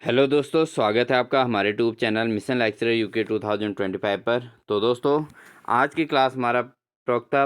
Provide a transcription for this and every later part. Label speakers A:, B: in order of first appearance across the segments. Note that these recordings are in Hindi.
A: हेलो दोस्तों, स्वागत है आपका हमारे YouTube channel mission lecturer UK 2025 पर। तो दोस्तों, आज की क्लास हमारा प्रवक्ता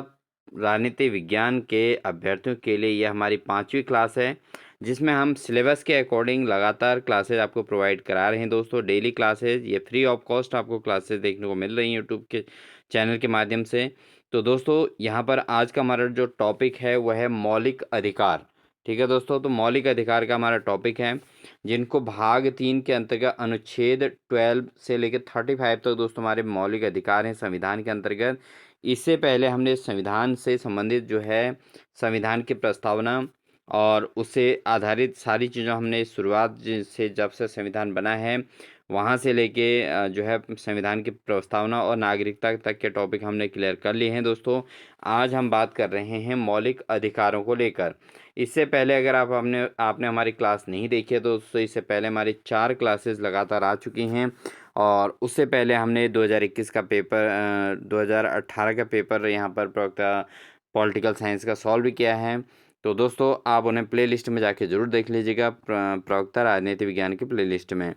A: राजनीति विज्ञान के अभ्यर्थियों के लिए यह हमारी 5वीं क्लास है, जिसमें हम सिलेबस के अकॉर्डिंग लगातार क्लासेज आपको प्रोवाइड करा रहे हैं। दोस्तों, डेली क्लासेज ये फ्री ऑफ कॉस्ट आपको क्लासेज देखने को मिल रही हैं यूट्यूब के चैनल के माध्यम से। तो दोस्तों, यहाँ पर आज का हमारा जो टॉपिक है वह है मौलिक अधिकार। ठीक है दोस्तों, तो मौलिक अधिकार का हमारा टॉपिक है, जिनको भाग 3 के अंतर्गत अनुच्छेद 12 से लेकर 35 तक दोस्तों हमारे मौलिक अधिकार हैं संविधान के अंतर्गत। इससे पहले हमने संविधान से संबंधित जो है संविधान की प्रस्तावना और उससे आधारित सारी चीज़ों हमने शुरुआत से जब से संविधान बना है वहाँ से लेके जो है संविधान की प्रस्तावना और नागरिकता तक के टॉपिक हमने क्लियर कर लिए हैं। दोस्तों, आज हम बात कर रहे हैं मौलिक अधिकारों को लेकर। इससे पहले अगर आपने हमारी क्लास नहीं देखी है तो दोस्तों, इससे पहले हमारी 4 क्लासेस लगातार आ चुकी हैं। और उससे पहले हमने 2021 का पेपर 2018 का पेपर यहाँ पर प्रवक्ता पॉलिटिकल साइंस का सॉल्व किया है। तो दोस्तों, आप उन्हें प्लेलिस्ट में जाके ज़रूर देख लीजिएगा, प्रवक्ता राजनीति विज्ञान की प्लेलिस्ट में।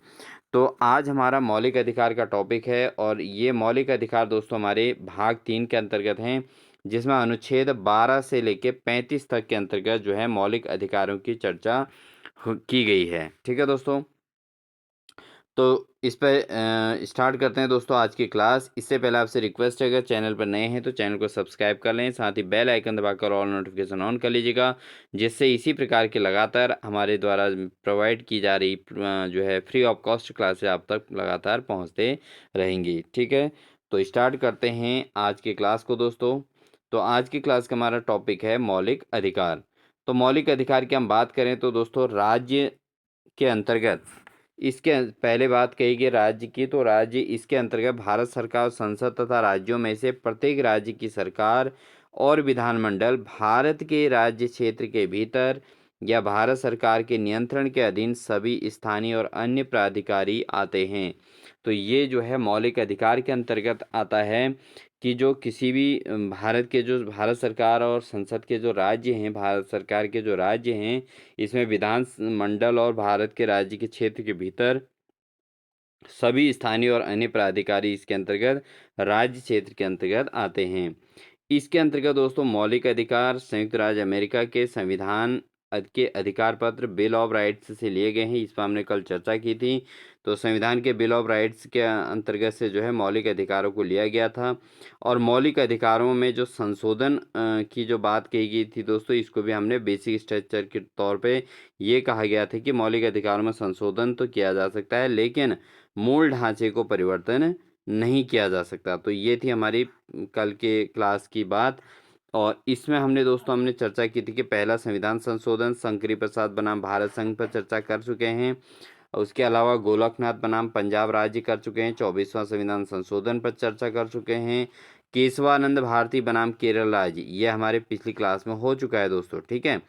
A: तो आज हमारा मौलिक अधिकार का टॉपिक है और ये मौलिक अधिकार दोस्तों हमारे भाग 3 के अंतर्गत हैं, जिसमें अनुच्छेद 12 से लेकर 35 तक के अंतर्गत जो है मौलिक अधिकारों की चर्चा की गई है। ठीक है दोस्तों, तो इस पर स्टार्ट करते हैं दोस्तों आज की क्लास। इससे पहले आपसे रिक्वेस्ट है, अगर चैनल पर नए हैं तो चैनल को सब्सक्राइब कर लें, साथ ही बेल आइकन दबाकर ऑल नोटिफिकेशन ऑन कर लीजिएगा, जिससे इसी प्रकार के लगातार हमारे द्वारा प्रोवाइड की जा रही जो है फ्री ऑफ कॉस्ट क्लासेस आप तक लगातार पहुंचते रहेंगी। ठीक है, तो स्टार्ट करते हैं आज की क्लास को दोस्तों। तो आज की क्लास का हमारा टॉपिक है मौलिक अधिकार। तो मौलिक अधिकार की हम बात करें तो दोस्तों, राज्य के अंतर्गत इसके पहले बात कही गई राज्य की, तो राज्य इसके अंतर्गत भारत सरकार और संसद तथा राज्यों में से प्रत्येक राज्य की सरकार और विधानमंडल भारत के राज्य क्षेत्र के भीतर या भारत सरकार के नियंत्रण के अधीन सभी स्थानीय और अन्य प्राधिकारी आते हैं। तो ये जो है मौलिक अधिकार के अंतर्गत आता है कि जो किसी भी भारत के जो भारत सरकार और संसद के जो राज्य हैं, भारत सरकार के जो राज्य हैं, इसमें विधान मंडल और भारत के राज्य के क्षेत्र के भीतर सभी स्थानीय और अन्य प्राधिकारी इसके अंतर्गत राज्य क्षेत्र के अंतर्गत आते हैं। इसके अंतर्गत दोस्तों मौलिक अधिकार संयुक्त राज्य अमेरिका के संविधान के अधिकार पत्र बिल ऑफ राइट्स से लिए गए हैं। इस पर हमने कल चर्चा की थी। तो संविधान के बिल ऑफ राइट्स के अंतर्गत से जो है मौलिक अधिकारों को लिया गया था। और मौलिक अधिकारों में जो संशोधन की जो बात कही गई थी दोस्तों, इसको भी हमने बेसिक स्ट्रक्चर के तौर पे ये कहा गया था कि मौलिक अधिकारों में संशोधन तो किया जा सकता है, लेकिन मूल ढांचे को परिवर्तन नहीं किया जा सकता। तो ये थी हमारी कल के क्लास की बात। और इसमें हमने चर्चा की थी कि पहला संविधान संशोधन शंकरी प्रसाद बनाम भारत संघ पर चर्चा कर चुके हैं। और उसके अलावा गोलकनाथ बनाम पंजाब राज्य कर चुके हैं। 24वां संविधान संशोधन पर चर्चा कर चुके हैं। केशवानंद भारती बनाम केरल राज्य, ये हमारे पिछली क्लास में हो चुका है दोस्तों। ठीक है,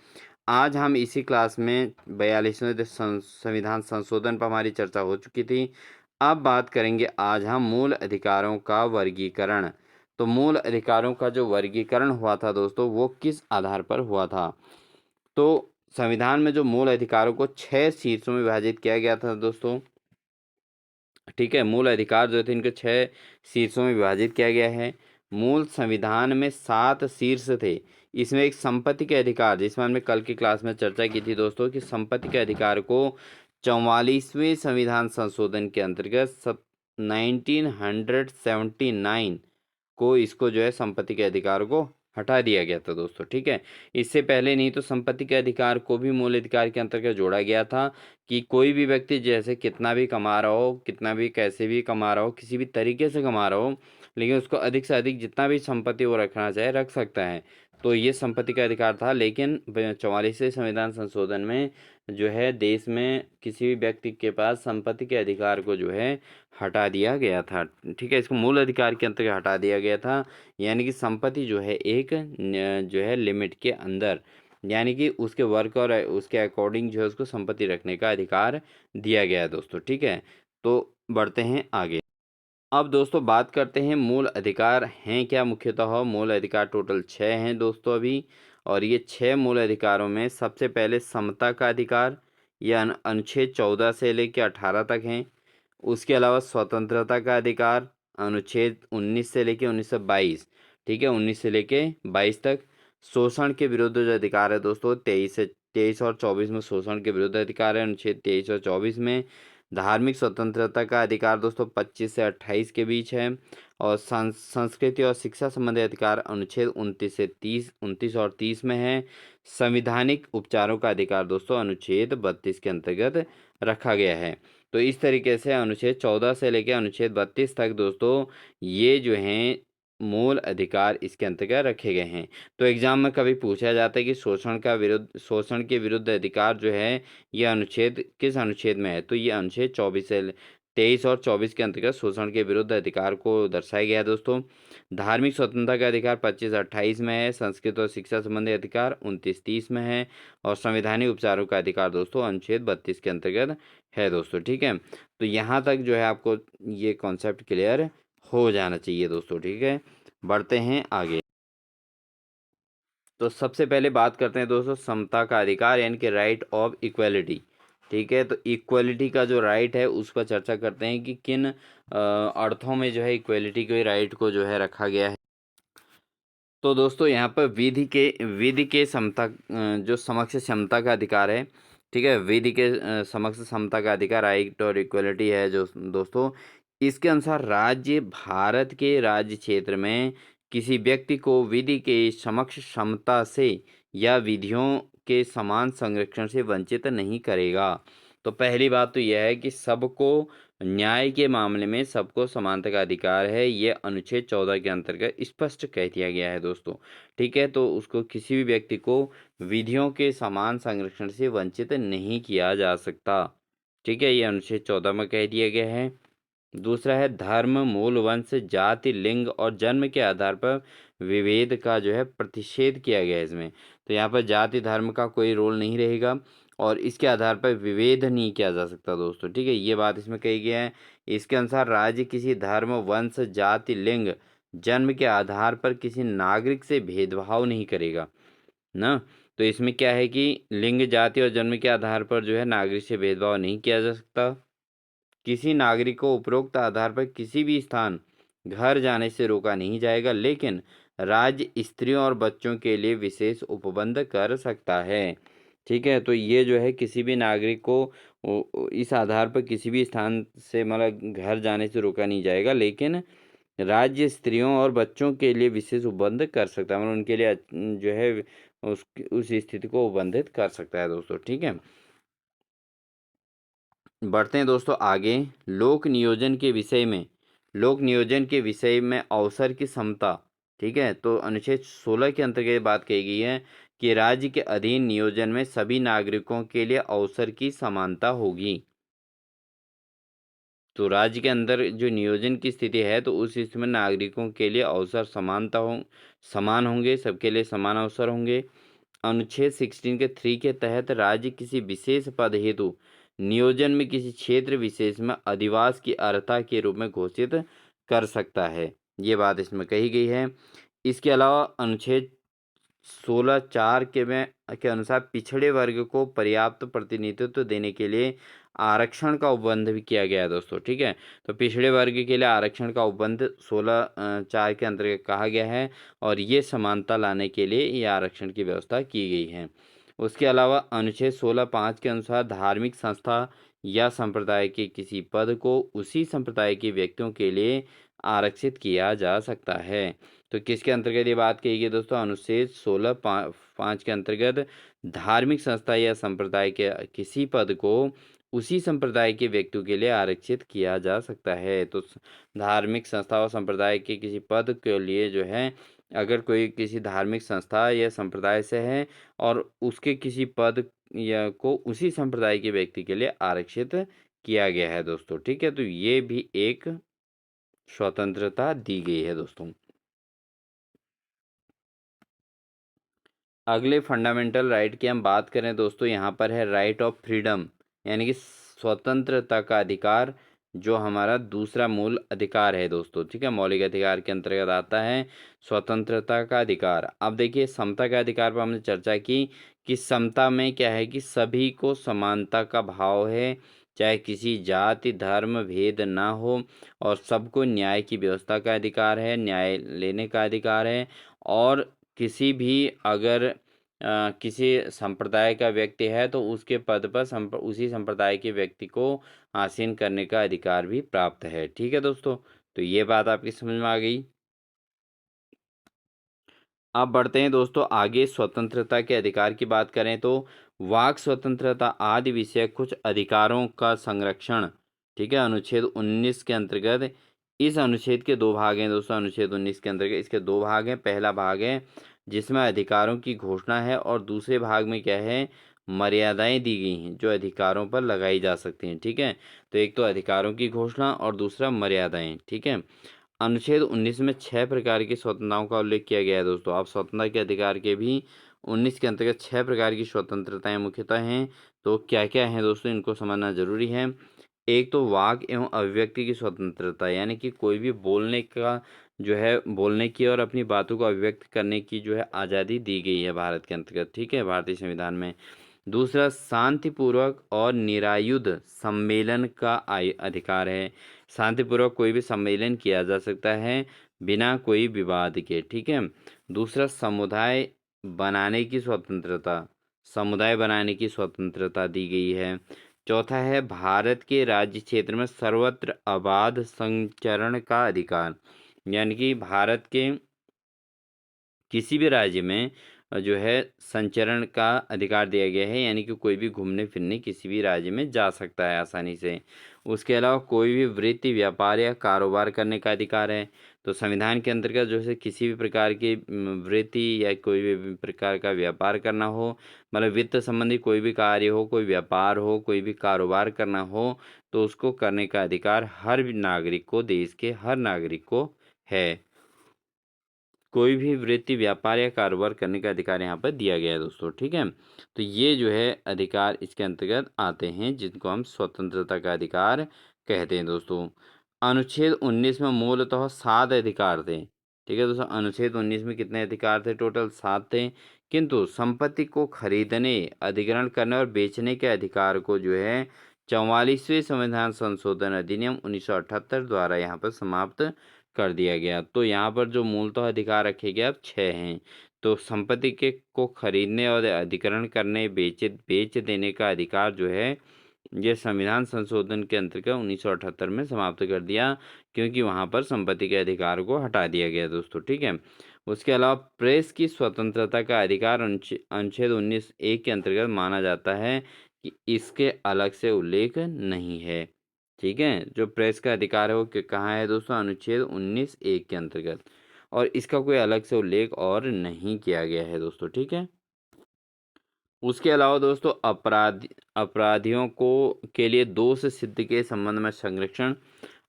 A: आज हम इसी क्लास में 42वें संविधान संशोधन पर हमारी चर्चा हो चुकी थी। अब बात करेंगे आज हम मूल अधिकारों का वर्गीकरण। तो मूल अधिकारों का जो वर्गीकरण हुआ था दोस्तों, वो किस आधार पर हुआ था? तो संविधान में जो मूल अधिकारों को 6 शीर्षों में विभाजित किया गया था दोस्तों। ठीक है, मूल अधिकार जो थे इनको 6 शीर्षों में विभाजित किया गया है। मूल संविधान में 7 शीर्ष थे। इसमें एक संपत्ति के अधिकार, जिसमें हमने कल की क्लास में चर्चा की थी दोस्तों कि संपत्ति के अधिकार को 44वें संविधान संशोधन के अंतर्गत 1979 को इसको जो है संपत्ति के अधिकार को हटा दिया गया था दोस्तों। ठीक है, इससे पहले नहीं तो संपत्ति के अधिकार को भी मूल अधिकार के अंतर्गत जोड़ा गया था कि कोई भी व्यक्ति जैसे कितना भी कमा रहा हो, कितना भी कैसे भी कमा रहा हो, किसी भी तरीके से कमा रहा हो, लेकिन उसको अधिक से अधिक जितना भी संपत्ति वो रखना चाहे रख सकता है। तो ये संपत्ति का अधिकार था। लेकिन 44वें संविधान संशोधन में जो है देश में किसी भी व्यक्ति के पास संपत्ति के अधिकार को जो है हटा दिया गया था। ठीक है, इसको मूल अधिकार के अंतर्गत हटा दिया गया था। यानी कि संपत्ति जो है एक जो है लिमिट के अंदर, यानी कि उसके वर्क और उसके अकॉर्डिंग जो है उसको संपत्ति रखने का अधिकार दिया गया है दोस्तों। ठीक है, तो बढ़ते हैं आगे। अब दोस्तों बात करते हैं मूल अधिकार हैं क्या। मुख्यतः मूल अधिकार टोटल 6 हैं दोस्तों अभी। और ये 6 मूल अधिकारों में सबसे पहले समता का अधिकार, ये अनुच्छेद 14 से लेकर 18 तक हैं। उसके अलावा स्वतंत्रता का अधिकार अनुच्छेद 19 से लेके 1922, ठीक है, 19 से लेके 22 तक। शोषण के विरुद्ध जो अधिकार है दोस्तों 23 और 24 में शोषण के विरुद्ध अधिकार है अनुच्छेद 23 और 24 में। धार्मिक स्वतंत्रता का अधिकार दोस्तों 25 से 28 के बीच है। और संस्कृति और शिक्षा संबंधी अधिकार अनुच्छेद 29 और 30 में है। संविधानिक उपचारों का अधिकार दोस्तों अनुच्छेद 32 के अंतर्गत रखा गया है। तो इस तरीके से अनुच्छेद 14 से लेकर अनुच्छेद 32 तक दोस्तों ये जो हैं मूल अधिकार इसके अंतर्गत रखे गए हैं। तो एग्जाम में कभी पूछा जाता है कि शोषण के विरुद्ध अधिकार जो है ये अनुच्छेद किस अनुच्छेद में है, तो ये अनुच्छेद 23 और 24 के अंतर्गत शोषण के विरुद्ध अधिकार को दर्शाया गया है दोस्तों। धार्मिक स्वतंत्रता का अधिकार 25-28 में है। संस्कृत और शिक्षा संबंधी अधिकार 29-30 में है। और संवैधानिक उपचारों का अधिकार दोस्तों अनुच्छेद 32 के अंतर्गत है दोस्तों, ठीक है। तो यहाँ तक जो है आपको ये कॉन्सेप्ट क्लियर हो जाना चाहिए दोस्तों, ठीक है। बढ़ते हैं आगे। तो सबसे पहले बात करते हैं दोस्तों समता का अधिकार यानी कि राइट ऑफ इक्वलिटी, ठीक है। तो इक्वलिटी का जो राइट है उस पर चर्चा करते हैं कि किन अर्थों में जो है इक्वलिटी के राइट को जो है रखा गया है। तो दोस्तों यहाँ पर विधि के समता जो समक्ष क्षमता का अधिकार है, ठीक है, विधि के समक्ष समता का अधिकार राइट और इक्वलिटी है जो दोस्तों इसके अनुसार राज्य भारत के राज्य क्षेत्र में किसी व्यक्ति को विधि के समक्ष क्षमता से या विधियों के समान संरक्षण से वंचित नहीं करेगा। तो पहली बात तो यह है कि सबको न्याय के मामले में सबको समानता का अधिकार है, ये अनुच्छेद 14 के अंतर्गत स्पष्ट कह दिया गया है दोस्तों, ठीक है। तो उसको किसी भी व्यक्ति को विधियों के समान संरक्षण से वंचित नहीं किया जा सकता, ठीक है, ये अनुच्छेद 14 में कह दिया गया है। दूसरा है धर्म, मूल, वंश, जाति, लिंग और जन्म के आधार पर विभेद का जो है प्रतिषेध किया गया है इसमें। तो यहाँ पर जाति धर्म का कोई रोल नहीं रहेगा और इसके आधार पर विभेद नहीं किया जा सकता दोस्तों, ठीक है, ये बात इसमें कही गई है। इसके अनुसार राज्य किसी धर्म, वंश, जाति, लिंग, जन्म के आधार पर किसी नागरिक से भेदभाव नहीं करेगा ना। तो इसमें क्या है कि लिंग, जाति और जन्म के आधार पर जो है नागरिक से भेदभाव नहीं किया जा सकता। किसी नागरिक को उपरोक्त आधार पर किसी भी स्थान घर जाने से रोका नहीं जाएगा, लेकिन राज्य स्त्रियों और बच्चों के लिए विशेष उपबंध कर सकता है, ठीक है। तो ये जो है किसी भी नागरिक को इस आधार पर किसी भी स्थान से मतलब घर जाने से रोका नहीं जाएगा, लेकिन राज्य स्त्रियों और बच्चों के लिए विशेष उपबंध कर सकता है, मतलब उनके लिए जो है उस स्थिति को उपबंधित कर सकता है दोस्तों, ठीक है। बढ़ते हैं दोस्तों आगे। लोक नियोजन के विषय में अवसर की समता, ठीक है। तो अनुच्छेद 16 के अंतर्गत बात कही गई है कि राज्य के अधीन नियोजन में सभी नागरिकों के लिए अवसर की समानता होगी। तो राज्य के अंदर जो नियोजन की स्थिति है तो उस स्थिति में नागरिकों के लिए अवसर समान होंगे, सबके लिए समान अवसर होंगे। अनुच्छेद 16 के 3 के तहत राज्य किसी विशेष पद हेतु नियोजन में किसी क्षेत्र विशेष में अधिवास की अर्हता के रूप में घोषित कर सकता है, ये बात इसमें कही गई है। इसके अलावा अनुच्छेद 16(4) के अनुसार पिछड़े वर्ग को पर्याप्त प्रतिनिधित्व देने के लिए आरक्षण का उपबंध भी किया गया है दोस्तों, ठीक है। तो पिछड़े वर्ग के लिए आरक्षण का उपबंध 16(4) के अंतर्गत कहा गया है और ये समानता लाने के लिए ये आरक्षण की व्यवस्था की गई है। उसके अलावा अनुच्छेद 16(5) के अनुसार धार्मिक संस्था या संप्रदाय के किसी पद को उसी संप्रदाय के व्यक्तियों के लिए आरक्षित किया जा सकता है। तो किसके अंतर्गत ये बात कही गई दोस्तों, अनुच्छेद 16(5) के अंतर्गत धार्मिक संस्था या संप्रदाय के किसी पद को उसी संप्रदाय के व्यक्तियों के लिए आरक्षित किया जा सकता है। तो धार्मिक संस्था और संप्रदाय के किसी पद के लिए जो है अगर कोई किसी धार्मिक संस्था या संप्रदाय से है और उसके किसी पद या को उसी संप्रदाय के व्यक्ति के लिए आरक्षित किया गया है दोस्तों, ठीक है। तो ये भी एक स्वतंत्रता दी गई है दोस्तों। अगले फंडामेंटल राइट की हम बात करें दोस्तों, यहाँ पर है राइट ऑफ फ्रीडम यानी कि स्वतंत्रता का अधिकार, जो हमारा दूसरा मूल अधिकार है दोस्तों, ठीक है, मौलिक अधिकार के अंतर्गत आता है स्वतंत्रता का अधिकार। अब देखिए समता का अधिकार पर हमने चर्चा की कि समता में क्या है कि सभी को समानता का भाव है, चाहे किसी जाति धर्म भेद ना हो, और सबको न्याय की व्यवस्था का अधिकार है, न्याय लेने का अधिकार है। और किसी भी अगर किसी संप्रदाय का व्यक्ति है तो उसके पद पर उसी संप्रदाय के व्यक्ति को आसीन करने का अधिकार भी प्राप्त है। ठीक है दोस्तों, तो ये बात आपकी समझ में आ गई। अब बढ़ते हैं दोस्तों आगे, स्वतंत्रता के अधिकार की बात करें तो वाक स्वतंत्रता आदि विषय कुछ अधिकारों का संरक्षण, ठीक है, अनुच्छेद 19 के अंतर्गत। इस अनुच्छेद के दो भाग हैं दोस्तों, अनुच्छेद 19 के अंतर्गत इसके दो भाग हैं। पहला भाग है जिसमें अधिकारों की घोषणा है, और दूसरे भाग में क्या है, मर्यादाएं दी गई हैं जो अधिकारों पर लगाई जा सकती हैं। ठीक है, तो एक तो अधिकारों की घोषणा और दूसरा मर्यादाएं। ठीक है, अनुच्छेद 19 में 6 प्रकार की स्वतंत्रताओं का उल्लेख किया गया है दोस्तों। आप स्वतंत्रता के अधिकार के भी 19 के अंतर्गत 6 प्रकार की स्वतंत्रताएं मुख्यतः हैं। तो क्या क्या हैं दोस्तों, इनको समझना जरूरी है। एक तो वाक एवं अभिव्यक्ति की स्वतंत्रता, यानी कि कोई भी बोलने का जो है, बोलने की और अपनी बातों को अभिव्यक्त करने की जो है आज़ादी दी गई है भारत के अंतर्गत। ठीक है, भारतीय संविधान में। दूसरा, शांतिपूर्वक और निरायुध सम्मेलन का अधिकार है। शांतिपूर्वक कोई भी सम्मेलन किया जा सकता है बिना कोई विवाद के। ठीक है। दूसरा, समुदाय बनाने की स्वतंत्रता, समुदाय बनाने की स्वतंत्रता दी गई है। चौथा है भारत के राज्य क्षेत्र में सर्वत्र अबाध संचरण का अधिकार, यानी कि भारत के किसी भी राज्य में जो है संचरण का अधिकार दिया गया है, यानी कि कोई भी घूमने फिरने किसी भी राज्य में जा सकता है आसानी से। उसके अलावा कोई भी वृत्ति व्यापार या कारोबार करने का अधिकार है। तो संविधान के अंतर्गत जो है किसी भी प्रकार की वृत्ति या कोई भी प्रकार का व्यापार करना हो, मतलब वित्त संबंधी कोई भी कार्य हो, कोई व्यापार हो, कोई भी कारोबार करना हो, तो उसको करने का अधिकार हर नागरिक को, देश के हर नागरिक को है। कोई भी वृत्ति व्यापार या कारोबार करने का अधिकार यहाँ पर दिया गया है दोस्तों। ठीक है, तो ये जो है अधिकार इसके अंतर्गत आते हैं जिनको हम स्वतंत्रता का अधिकार कहते हैं दोस्तों। अनुच्छेद 19 में मूलतः 7 अधिकार थे। ठीक है दोस्तों, अनुच्छेद 19 में कितने अधिकार थे, टोटल 7 थे। किंतु संपत्ति को खरीदने, अधिग्रहण करने और बेचने के अधिकार को जो है 44वें संविधान संशोधन अधिनियम 1978 द्वारा यहाँ पर समाप्त कर दिया गया। तो यहाँ पर जो मूलतः अधिकार रखे गए अब 6 हैं। तो संपत्ति के को खरीदने और अधिग्रहण करने, बेच देने का अधिकार जो है, ये संविधान संशोधन के अंतर्गत 1978 में समाप्त कर दिया, क्योंकि वहाँ पर संपत्ति के अधिकार को हटा दिया गया दोस्तों। ठीक है, उसके अलावा प्रेस की स्वतंत्रता का अधिकार अनुच्छेद 19(1) के अंतर्गत माना जाता है कि इसके अलग से उल्लेख नहीं है। ठीक है, जो प्रेस का अधिकार है वो कहाँ है दोस्तों, अनुच्छेद 19(1) के अंतर्गत, और इसका कोई अलग से उल्लेख और नहीं किया गया है दोस्तों। ठीक है, उसके अलावा दोस्तों अपराधियों को के लिए दोष सिद्ध के संबंध में संरक्षण,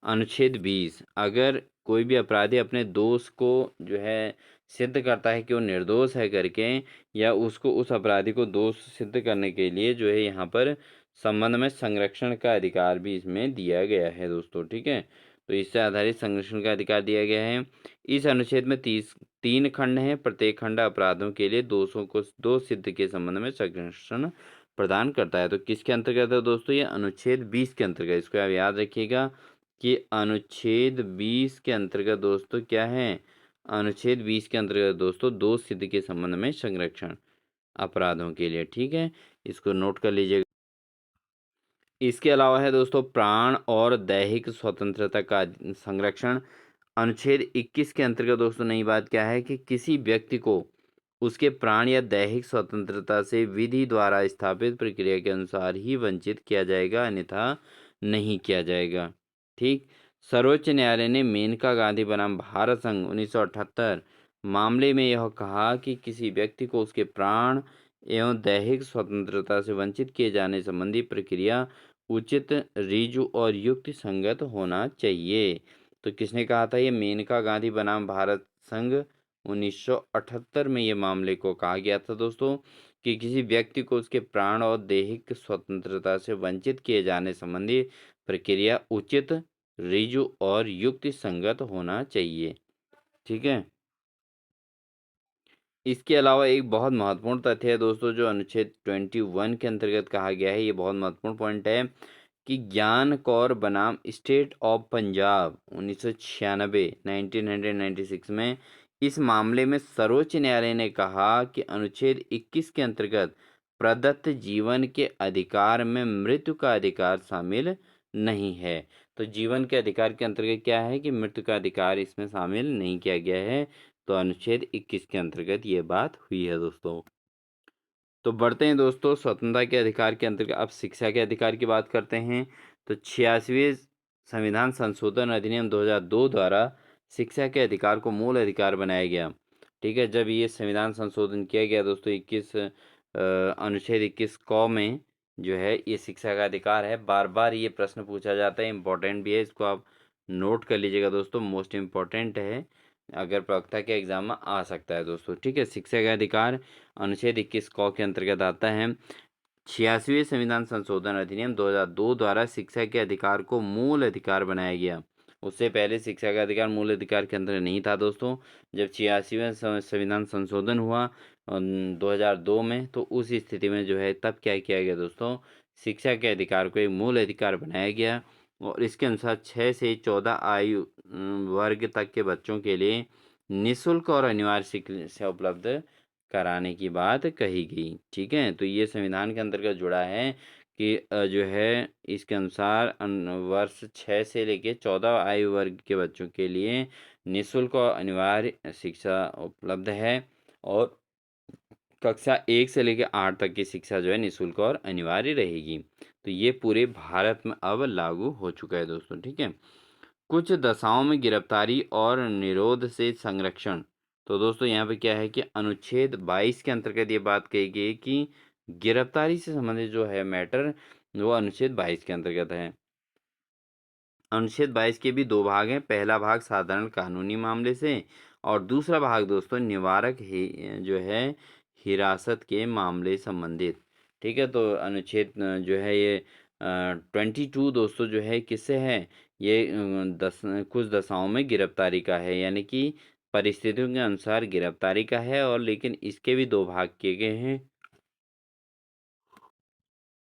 A: अनुच्छेद 20। अगर कोई भी अपराधी अपने दोष को जो है सिद्ध करता है कि वो निर्दोष है करके, या उसको, उस अपराधी को दोष सिद्ध करने के लिए जो है यहाँ पर संबंध में संरक्षण का अधिकार भी इसमें दिया गया है दोस्तों। ठीक है, तो इससे आधारित संरक्षण का अधिकार दिया गया है। इस अनुच्छेद में 3 खंड हैं। प्रत्येक खंड अपराधों के लिए दोषों को दोष सिद्ध के संबंध में संरक्षण प्रदान करता है। तो किसके अंतर्गत है दोस्तों, ये अनुच्छेद 20 के अंतर्गत। इसको आप याद रखिएगा कि अनुच्छेद 20 के अंतर्गत दोस्तों क्या है, अनुच्छेद 20 के अंतर्गत दोस्तों दोष सिद्ध के संबंध में संरक्षण अपराधों के लिए। ठीक है, इसको नोट कर लीजिएगा। इसके अलावा है दोस्तों प्राण और दैहिक स्वतंत्रता का संरक्षण, अनुच्छेद 21 के अंतर्गत दोस्तों नई बात क्या है कि किसी व्यक्ति को उसके प्राण या दैहिक स्वतंत्रता से विधि द्वारा स्थापित प्रक्रिया के अनुसार ही वंचित किया जाएगा, अन्यथा नहीं किया जाएगा। ठीक, सर्वोच्च न्यायालय ने मेनका गांधी बनाम भारत संघ 1978 मामले में यह कहा कि किसी व्यक्ति को उसके प्राण एवं दैहिक स्वतंत्रता से वंचित किए जाने संबंधी प्रक्रिया उचित, ऋजु और युक्ति संगत होना चाहिए। तो किसने कहा था, ये मेनका गांधी बनाम भारत संघ 1978 में ये मामले को कहा गया था दोस्तों, कि किसी व्यक्ति को उसके प्राण और दैहिक स्वतंत्रता से वंचित किए जाने संबंधी प्रक्रिया उचित, ऋजु और युक्ति संगत होना चाहिए। ठीक है, इसके अलावा एक बहुत महत्वपूर्ण तथ्य है दोस्तों, जो अनुच्छेद 21 के अंतर्गत कहा गया है, ये बहुत महत्वपूर्ण पॉइंट है कि ज्ञान कौर बनाम स्टेट ऑफ पंजाब 1996 1996 में इस मामले में सर्वोच्च न्यायालय ने कहा कि अनुच्छेद 21 के अंतर्गत प्रदत्त जीवन के अधिकार में मृत्यु का अधिकार शामिल नहीं है। तो जीवन के अधिकार के अंतर्गत क्या है कि मृत्यु का अधिकार इसमें शामिल नहीं किया गया है। तो अनुच्छेद 21 के अंतर्गत ये बात हुई है दोस्तों। तो बढ़ते हैं दोस्तों स्वतंत्रता के अधिकार के अंतर्गत अब शिक्षा के अधिकार की बात करते हैं। तो 86वें संविधान संशोधन अधिनियम 2002 द्वारा शिक्षा के अधिकार को मूल अधिकार बनाया गया। ठीक है, जब ये संविधान संशोधन किया गया दोस्तों 21 अनुच्छेद 21 क में जो है ये शिक्षा का अधिकार है। बार बार ये प्रश्न पूछा जाता है, इम्पोर्टेंट भी है, इसको आप नोट कर लीजिएगा दोस्तों, मोस्ट इम्पोर्टेंट है, अगर प्रवक्ता के एग्जाम में आ सकता है दोस्तों। ठीक है, शिक्षा का अधिकार अनुच्छेद 21 क के अंतर्गत आता है। 86वें संविधान संशोधन अधिनियम 2002 द्वारा शिक्षा के अधिकार को मूल अधिकार बनाया गया। उससे पहले शिक्षा का अधिकार मूल अधिकार के अंतर्गत नहीं था दोस्तों। जब 86वें संविधान संशोधन हुआ 2002 में, तो उस स्थिति में जो है तब क्या किया गया दोस्तों, शिक्षा के अधिकार को एक मूल अधिकार बनाया गया और इसके अनुसार 6 से 14 आयु वर्ग तक के बच्चों के लिए निःशुल्क और अनिवार्य शिक्षा उपलब्ध कराने की बात कही गई। ठीक है, तो ये संविधान के अंतर्गत जुड़ा है कि जो है इसके अनुसार वर्ष 6 से लेके 14 आयु वर्ग के बच्चों के लिए निःशुल्क और अनिवार्य शिक्षा उपलब्ध है और कक्षा 1 से लेकर 8 तक की शिक्षा जो है निःशुल्क और अनिवार्य रहेगी। तो ये पूरे भारत में अब लागू हो चुका है दोस्तों। ठीक है, कुछ दशाओं में गिरफ्तारी और निरोध से संरक्षण। तो दोस्तों यहाँ पे क्या है कि अनुच्छेद 22 के अंतर्गत ये बात कही गई है कि गिरफ्तारी से संबंधित जो है मैटर, वो अनुच्छेद 22 के अंतर्गत है। अनुच्छेद 22 के भी दो भाग हैं, पहला भाग साधारण कानूनी मामले से और दूसरा भाग दोस्तों निवारक जो है हिरासत के मामले संबंधित। ठीक है, तो अनुच्छेद जो है ये 22 दोस्तों जो है किससे है, ये कुछ दशाओं में गिरफ्तारी का है, यानी कि परिस्थितियों के अनुसार गिरफ्तारी का है, और लेकिन इसके भी दो भाग किए गए हैं।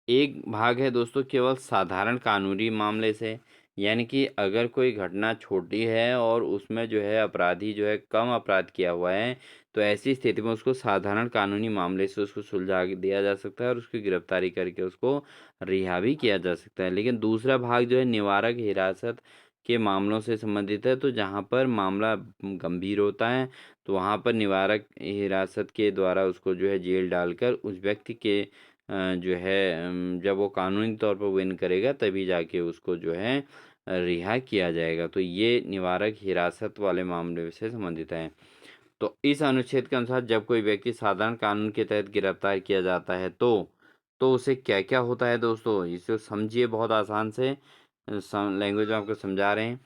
A: एक भाग है दोस्तों केवल साधारण कानूनी मामले से, यानी कि अगर कोई घटना छोटी है और उसमें जो है अपराधी जो है कम अपराध किया हुआ है, तो ऐसी स्थिति में उसको साधारण कानूनी मामले से उसको सुलझा दिया जा सकता है और उसकी गिरफ्तारी करके उसको रिहा भी किया जा सकता है। लेकिन दूसरा भाग जो है निवारक हिरासत के मामलों से संबंधित है, तो जहाँ पर मामला गंभीर होता है तो वहाँ पर निवारक हिरासत के द्वारा उसको जो है जेल डालकर उस व्यक्ति के जो है जब वो कानूनी तौर पर विन करेगा तभी जाके उसको जो है रिहा किया जाएगा। तो ये निवारक हिरासत वाले मामले से संबंधित है। तो इस अनुच्छेद के अनुसार जब कोई व्यक्ति साधारण कानून के तहत गिरफ्तार किया जाता है तो उसे क्या-क्या होता है दोस्तों, इसे समझिए बहुत आसान से लैंग्वेज में आपको समझा रहे हैं।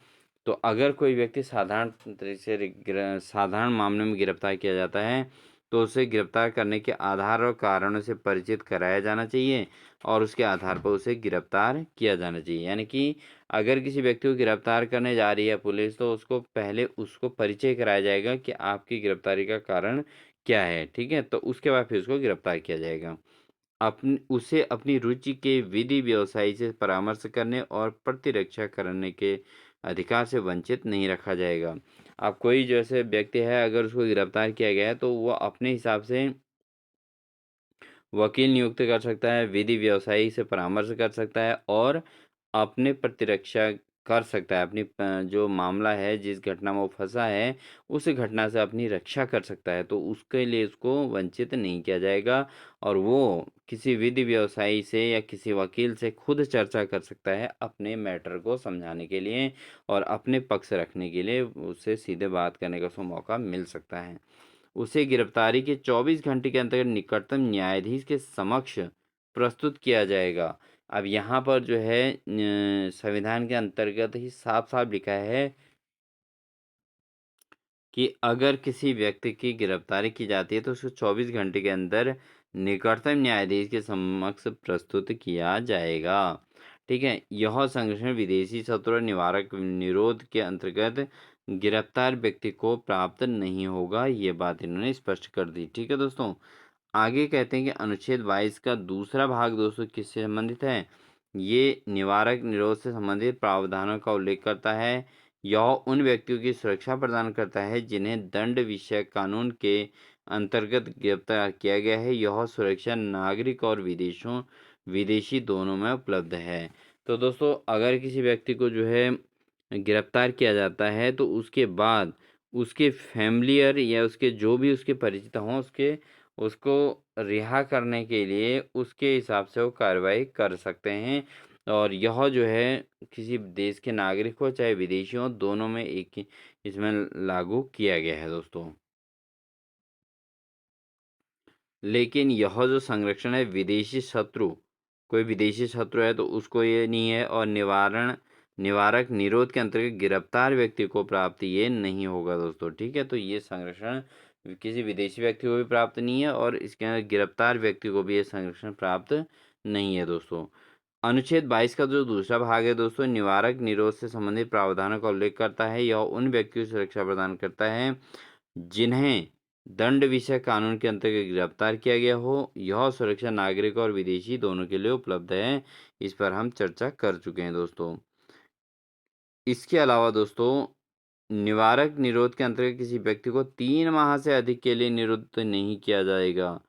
A: तो अगर कोई व्यक्ति साधारण तरीके से साधारण मामले में गिरफ्तार किया जाता है, तो उसे गिरफ्तार करने के आधार और कारणों से परिचित कराया जाना चाहिए और उसके आधार पर उसे गिरफ्तार किया जाना चाहिए। यानी कि अगर किसी व्यक्ति को गिरफ्तार करने जा रही है पुलिस, तो उसको पहले उसको परिचय कराया जाएगा कि आपकी गिरफ्तारी का कारण क्या है। ठीक है, तो उसके बाद फिर उसको गिरफ्तार किया जाएगा। उसे अपनी रुचि के विधि व्यवसायी से परामर्श करने और प्रतिरक्षा करने के अधिकार से वंचित नहीं रखा जाएगा। अब कोई जैसे व्यक्ति है, अगर उसको गिरफ्तार किया गया है तो वो अपने हिसाब से वकील नियुक्त कर सकता है, विधि व्यवसायी से परामर्श कर सकता है और अपने प्रतिरक्षा कर सकता है। अपनी जो मामला है, जिस घटना में वो फँसा है, उस घटना से अपनी रक्षा कर सकता है। तो उसके लिए उसको वंचित नहीं किया जाएगा और वो किसी विधि व्यवसायी से या किसी वकील से खुद चर्चा कर सकता है अपने मैटर को समझाने के लिए और अपने पक्ष रखने के लिए उससे सीधे बात करने का उसको मौका मिल सकता है। उसे गिरफ्तारी के 24 घंटे के अंतर्गत निकटतम न्यायाधीश के समक्ष प्रस्तुत किया जाएगा। अब यहाँ पर जो है संविधान के अंतर्गत ही साफ-साफ लिखा है कि अगर किसी व्यक्ति की गिरफ्तारी की जाती है तो उसको 24 घंटे के अंदर निकटतम न्यायाधीश के समक्ष प्रस्तुत किया जाएगा। ठीक है, यह संरक्षण विदेशी शत्रु निवारक निरोध के अंतर्गत गिरफ्तार व्यक्ति को प्राप्त नहीं होगा। ये बात इन्होंने स्पष्ट कर दी। ठीक है दोस्तों। आगे कहते हैं कि अनुच्छेद 22 का दूसरा भाग दोस्तों किससे संबंधित है? ये निवारक निरोध से संबंधित प्रावधानों का उल्लेख करता है। यह उन व्यक्तियों की सुरक्षा प्रदान करता है जिन्हें दंड विषयक कानून के अंतर्गत गिरफ्तार किया गया है। यह सुरक्षा नागरिक और विदेशी दोनों में उपलब्ध है। तो दोस्तों अगर किसी व्यक्ति को जो है गिरफ्तार किया जाता है तो उसके बाद उसके फैमिलियर या उसके जो भी उसके परिचित हों उसको रिहा करने के लिए उसके हिसाब से वो कार्रवाई कर सकते हैं। और यह जो है किसी देश के नागरिक हो चाहे विदेशी हो, दोनों में एक ही इसमें लागू किया गया है दोस्तों। लेकिन यह जो संरक्षण है विदेशी शत्रु, कोई विदेशी शत्रु है तो उसको ये नहीं है, और निवारक निरोध के अंतर्गत गिरफ्तार व्यक्ति को प्राप्त ये नहीं होगा दोस्तों। ठीक है, तो ये संरक्षण किसी विदेशी व्यक्ति को भी प्राप्त नहीं है और इसके अंदर गिरफ्तार व्यक्ति को भी ये संरक्षण प्राप्त नहीं है दोस्तों। अनुच्छेद 22 का जो दूसरा भाग है दोस्तों, निवारक निरोध से संबंधित प्रावधानों का उल्लेख करता है। यह उन व्यक्तियों की सुरक्षा प्रदान करता है जिन्हें दंड विषय कानून के अंतर्गत गिरफ्तार किया गया हो। यह सुरक्षा नागरिक और विदेशी दोनों के लिए उपलब्ध है। इस पर हम चर्चा कर चुके हैं दोस्तों। इसके अलावा दोस्तों निवारक निरोध के अंतर्गत किसी व्यक्ति को 3 माह से अधिक के लिए निरुद्ध नहीं किया जाएगा।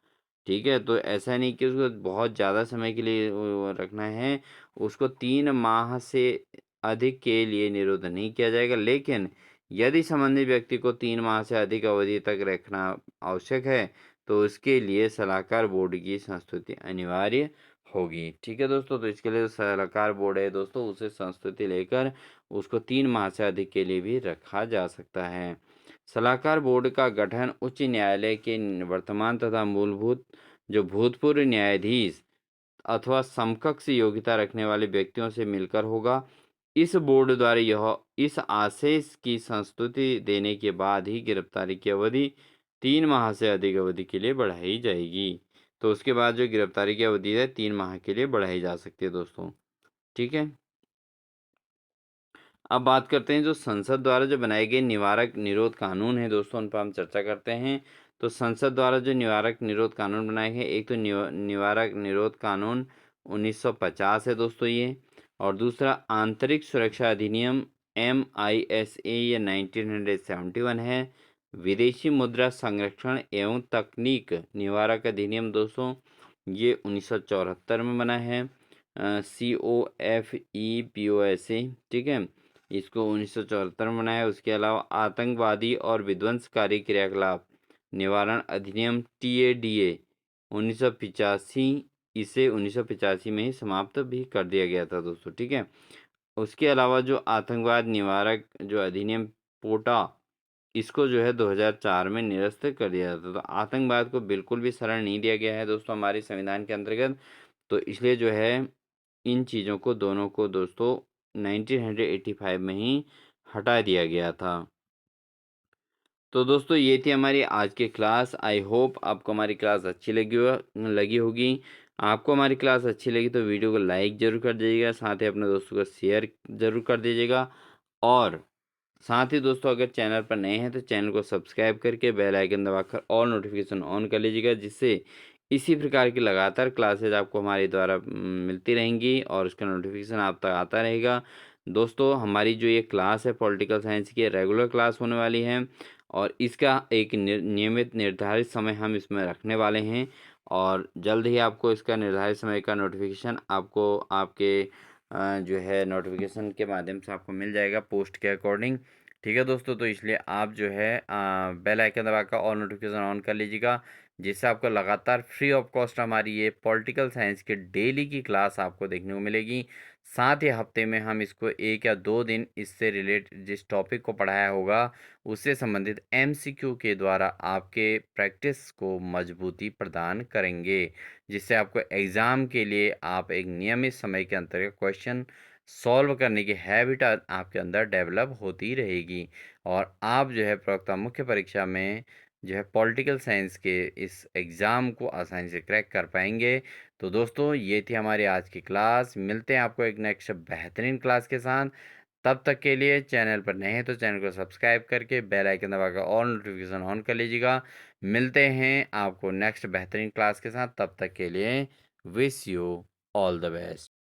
A: ठीक है, तो ऐसा नहीं कि उसको बहुत ज़्यादा समय के लिए वो रखना है। उसको 3 माह से अधिक के लिए निरुद्ध नहीं किया जाएगा। लेकिन यदि संबंधित व्यक्ति को 3 माह से अधिक अवधि तक रखना आवश्यक है, तो उसके लिए सलाहकार बोर्ड की संस्तुति अनिवार्य होगी। ठीक है दोस्तों, तो इसके लिए जो सलाहकार बोर्ड है दोस्तों, उसे संस्तुति लेकर उसको 3 माह से अधिक के लिए भी रखा जा सकता है। सलाहकार बोर्ड का गठन उच्च न्यायालय के वर्तमान तथा मूलभूत जो भूतपूर्व न्यायाधीश अथवा समकक्ष योग्यता रखने वाले व्यक्तियों से मिलकर होगा। इस बोर्ड द्वारा यह इस आशय की संस्तुति देने के बाद ही गिरफ्तारी की अवधि 3 माह से अधिक अवधि के लिए बढ़ाई जाएगी। तो उसके बाद जो गिरफ्तारी की अवधि है 3 माह के लिए बढ़ाई जा सकती है दोस्तों। ठीक है। अब बात करते हैं जो संसद द्वारा जो बनाए गए निवारक निरोध कानून है दोस्तों, उन पर हम चर्चा करते हैं। तो संसद द्वारा जो निवारक निरोध कानून बनाए हैं, एक तो निवारक निरोध कानून 1950 है दोस्तों ये, और दूसरा आंतरिक सुरक्षा अधिनियम MISA ये 1971 है। विदेशी मुद्रा संरक्षण एवं तकनीक निवारक अधिनियम दोस्तों ये 1974 में बना है। COFEPOSA, ठीक है, इसको 1974 में बनाया है। उसके अलावा आतंकवादी और विध्वंसकारी क्रियाकलाप निवारण अधिनियम TADA 1985, इसे 1985 में ही समाप्त भी कर दिया गया था दोस्तों। ठीक है, उसके अलावा जो आतंकवाद निवारक जो अधिनियम पोटा, इसको जो है 2004 में निरस्त कर दिया जाता। तो आतंकवाद को बिल्कुल भी शरण नहीं दिया गया है दोस्तों हमारे संविधान के अंतर्गत। तो इसलिए जो है इन चीज़ों को दोनों को दोस्तों 1985 में ही हटा दिया गया था। तो दोस्तों ये थी हमारी आज की क्लास। आई होप आपको हमारी क्लास अच्छी लगी होगी। आपको हमारी क्लास अच्छी लगी तो वीडियो को लाइक ज़रूर कर दीजिएगा, साथ ही अपने दोस्तों को शेयर ज़रूर कर दीजिएगा। और साथ ही दोस्तों अगर चैनल पर नए हैं तो चैनल को सब्सक्राइब करके बेल आइकन दबाकर ऑल नोटिफिकेशन ऑन कर लीजिएगा, जिससे इसी प्रकार की लगातार क्लासेज आपको हमारे द्वारा मिलती रहेंगी और उसका नोटिफिकेशन आप तक आता रहेगा। दोस्तों हमारी जो ये क्लास है पॉलिटिकल साइंस की रेगुलर क्लास होने वाली है, और इसका एक नियमित निर्धारित समय हम इसमें रखने वाले हैं, और जल्द ही आपको इसका निर्धारित समय का नोटिफिकेशन आपको आपके जो है नोटिफिकेशन के माध्यम से आपको मिल जाएगा पोस्ट के अकॉर्डिंग। ठीक है दोस्तों, तो इसलिए आप जो है बेल आइकन दबाकर ऑल नोटिफिकेशन ऑन कर लीजिएगा, जिससे आपको लगातार फ्री ऑफ कॉस्ट हमारी ये पॉलिटिकल साइंस के डेली की क्लास आपको देखने को मिलेगी। साथ ही हफ्ते में हम इसको 1 या 2 दिन इससे रिलेट जिस टॉपिक को पढ़ाया होगा उससे संबंधित MCQ के द्वारा आपके प्रैक्टिस को मजबूती प्रदान करेंगे, जिससे आपको एग्ज़ाम के लिए आप एक नियमित समय के अंतर्गत क्वेश्चन सॉल्व करने की हैबिट आपके अंदर डेवलप होती रहेगी, और आप जो है प्रवक्ता मुख्य परीक्षा में जो है पॉलिटिकल साइंस के इस एग्ज़ाम को आसानी से क्रैक कर पाएंगे। तो दोस्तों ये थी हमारी आज की क्लास। मिलते हैं आपको एक नेक्स्ट बेहतरीन क्लास के साथ। तब तक के लिए चैनल पर नए हैं तो चैनल को सब्सक्राइब करके बेल आइकन दबाकर ऑल नोटिफिकेशन ऑन कर लीजिएगा। मिलते हैं आपको नेक्स्ट बेहतरीन क्लास के साथ, तब तक के लिए wish you all the best.